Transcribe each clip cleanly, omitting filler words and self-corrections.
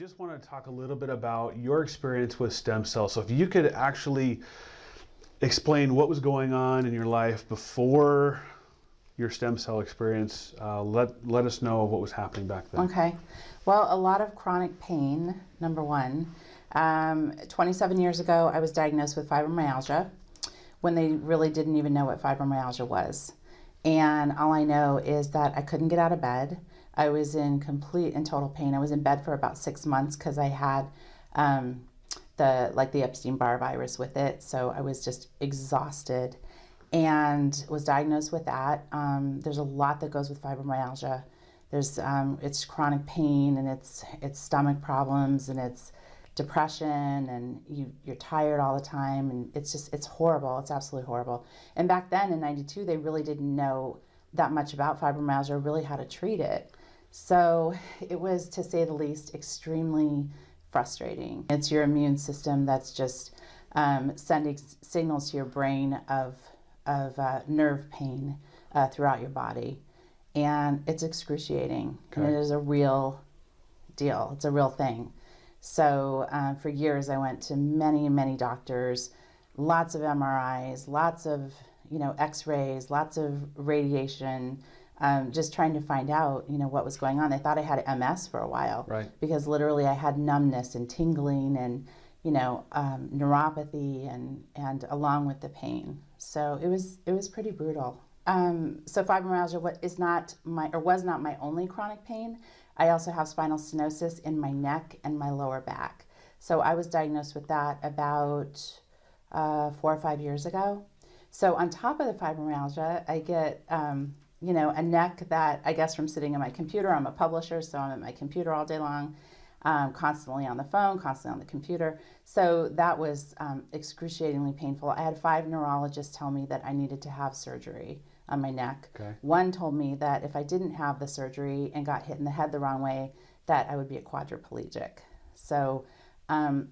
just want to talk a little bit about your experience with stem cells. So if you could actually explain what was going on in your life before your stem cell experience, let us know what was happening back then. Okay. Well, a lot of chronic pain, number one. 27 years ago, I was diagnosed with fibromyalgia when they really didn't even know what fibromyalgia was. And all I know is that I couldn't get out of bed. I was in complete and total pain. I was in bed for about 6 months because I had the Epstein-Barr virus with it. So I was just exhausted and was diagnosed with that. There's a lot that goes with fibromyalgia. There's it's chronic pain, and it's stomach problems, and it's depression, and you're tired all the time, and it's horrible. It's absolutely horrible. And back then in '92, they really didn't know that much about fibromyalgia, really how to treat it. So it was, to say the least, extremely frustrating. It's your immune system that's just sending signals to your brain of nerve pain throughout your body. And it's excruciating. Okay. And it is a real deal. It's a real thing. So for years I went to many, many doctors, lots of MRIs, lots of X-rays, lots of radiation, just trying to find out what was going on. They thought I had MS for a while, right? Because literally I had numbness and tingling and neuropathy and along with the pain. So it was pretty brutal. So fibromyalgia was not my only chronic pain. I also have spinal stenosis in my neck and my lower back. So I was diagnosed with that about 4 or 5 years ago. So on top of the fibromyalgia, I get a neck that, I guess from sitting at my computer. I'm a publisher, so I'm at my computer all day long, constantly on the phone, constantly on the computer. So that was excruciatingly painful. I had 5 neurologists tell me that I needed to have surgery on my neck. Okay. One told me that if I didn't have the surgery and got hit in the head the wrong way, that I would be a quadriplegic. So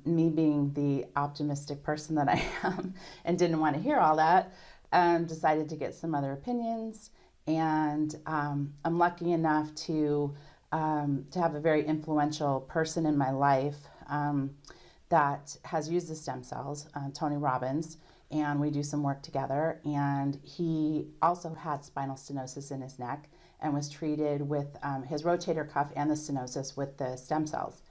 me being the optimistic person that I am and didn't want to hear all that, decided to get some other opinions. And I'm lucky enough to have a very influential person in my life that has used the stem cells, Tony Robbins, and we do some work together. And he also had spinal stenosis in his neck and was treated with his rotator cuff and the stenosis with the stem cells.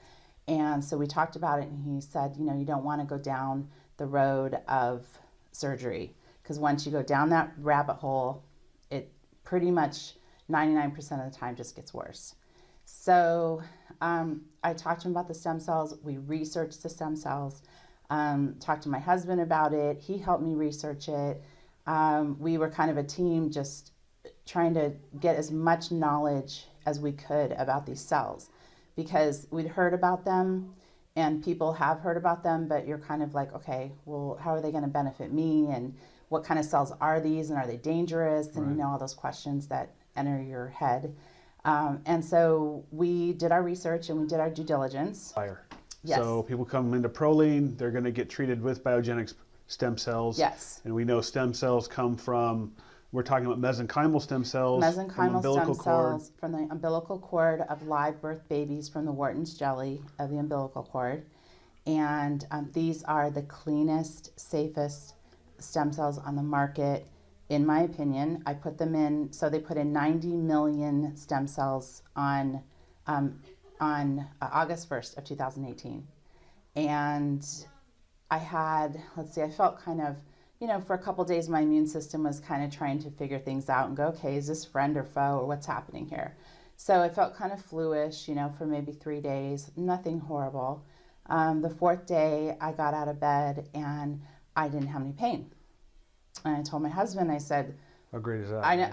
And so we talked about it, and he said, you don't want to go down the road of surgery, because once you go down that rabbit hole, it pretty much 99% of the time just gets worse. So I talked to him about the stem cells. We researched the stem cells, talked to my husband about it. He helped me research it. We were kind of a team just trying to get as much knowledge as we could about these cells, because we'd heard about them and people have heard about them, but you're kind of like, okay, well, how are they going to benefit me? And what kind of cells are these? And are they dangerous? And right. all those questions that enter your head. And so we did our research and we did our due diligence. Yes. So people come into Prolean, they're going to get treated with biogenic stem cells. Yes. And we know stem cells come from, we're talking about mesenchymal stem cells. Mesenchymal stem cells from the umbilical cord of live birth babies from the Wharton's jelly of the umbilical cord. And these are the cleanest, safest stem cells on the market, in my opinion. I put them in, so they put in 90 million stem cells on August 1st of 2018. And I had, I felt kind of, for a couple days my immune system was kind of trying to figure things out and go, okay, is this friend or foe, or what's happening here? So I felt kind of flu-ish, for maybe 3 days, nothing horrible. The 4th day I got out of bed and I didn't have any pain. And I told my husband, I said, how great is that? I know.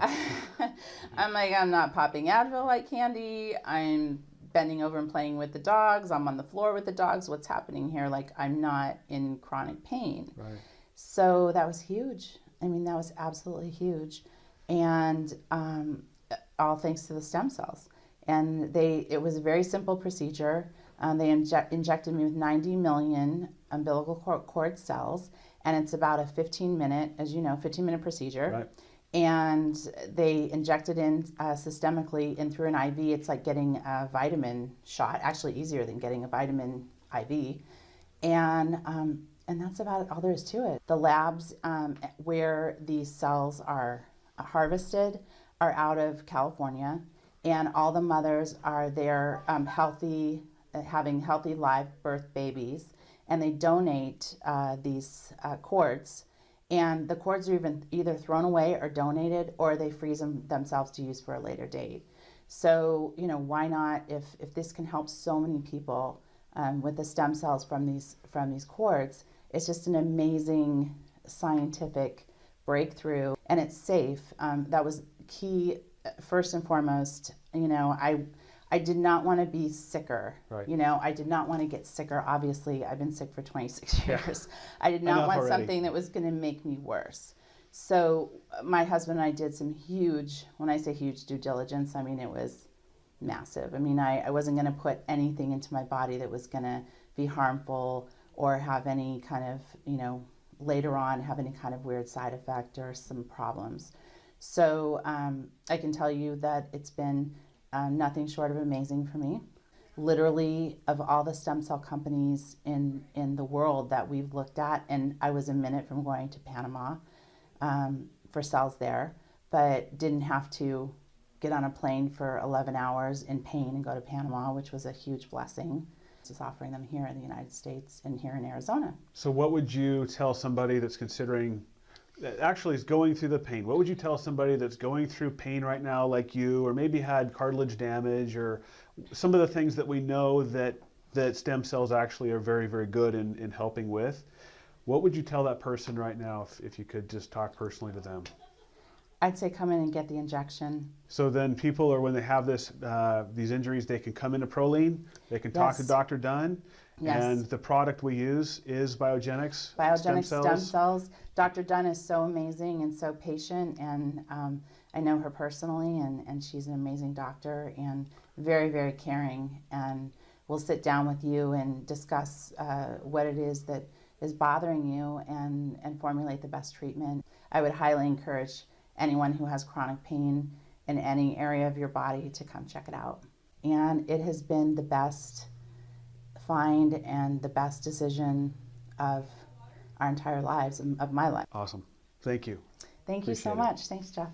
I'm like, I'm not popping Advil like candy. I'm bending over and playing with the dogs. I'm on the floor with the dogs. What's happening here? Like, I'm not in chronic pain. Right. So that was huge. I mean, that was absolutely huge. And all thanks to the stem cells. And it was a very simple procedure. They injected me with 90 million umbilical cord cells. And it's about a 15-minute, as you know, 15-minute procedure. Right. and they inject it in systemically in through an IV. It's like getting a vitamin shot, actually easier than getting a vitamin IV. And that's about all there is to it. The labs where these cells are harvested are out of California, and all the mothers are there healthy, having healthy live birth babies, and they donate these cords. And the cords are either thrown away or donated, or they freeze them themselves to use for a later date. So, why not, if this can help so many people with the stem cells from these cords, it's just an amazing scientific breakthrough, and it's safe. That was key, first and foremost. I did not want to be sicker. Right. I did not want to get sicker. Obviously, I've been sick for 26 years. I did not Enough want already. something that was going to make me worse. So my husband and I did some huge, when I say huge, due diligence, I mean, it was massive. I mean, I wasn't going to put anything into my body that was going to be harmful or have any kind of, later on have any kind of weird side effect or some problems. So I can tell you that it's been nothing short of amazing for me. Literally, of all the stem cell companies in the world that we've looked at, and I was a minute from going to Panama for cells there, but didn't have to get on a plane for 11 hours in pain and go to Panama, which was a huge blessing. Just offering them here in the United States and here in Arizona. So what would you tell somebody that's considering, that actually is going through the pain? What would you tell somebody that's going through pain right now like you, or maybe had cartilage damage, or some of the things that we know that stem cells actually are very, very good in helping with? What would you tell that person right now if you could just talk personally to them? I'd say come in and get the injection. So then people, or when they have these injuries, they can come into Prolean, they can talk to Yes. Dr. Dunn, Yes. and the product we use is Biogenics Biogenic stem cells. Dr. Dunn is so amazing and so patient, and I know her personally, and she's an amazing doctor and very, very caring, and we'll sit down with you and discuss what it is that is bothering you and formulate the best treatment. I would highly encourage anyone who has chronic pain in any area of your body to come check it out. And it has been the best find and the best decision of our entire lives, of my life. Awesome. Thank you. Thank you so Appreciate it. much. Thanks, Jeff.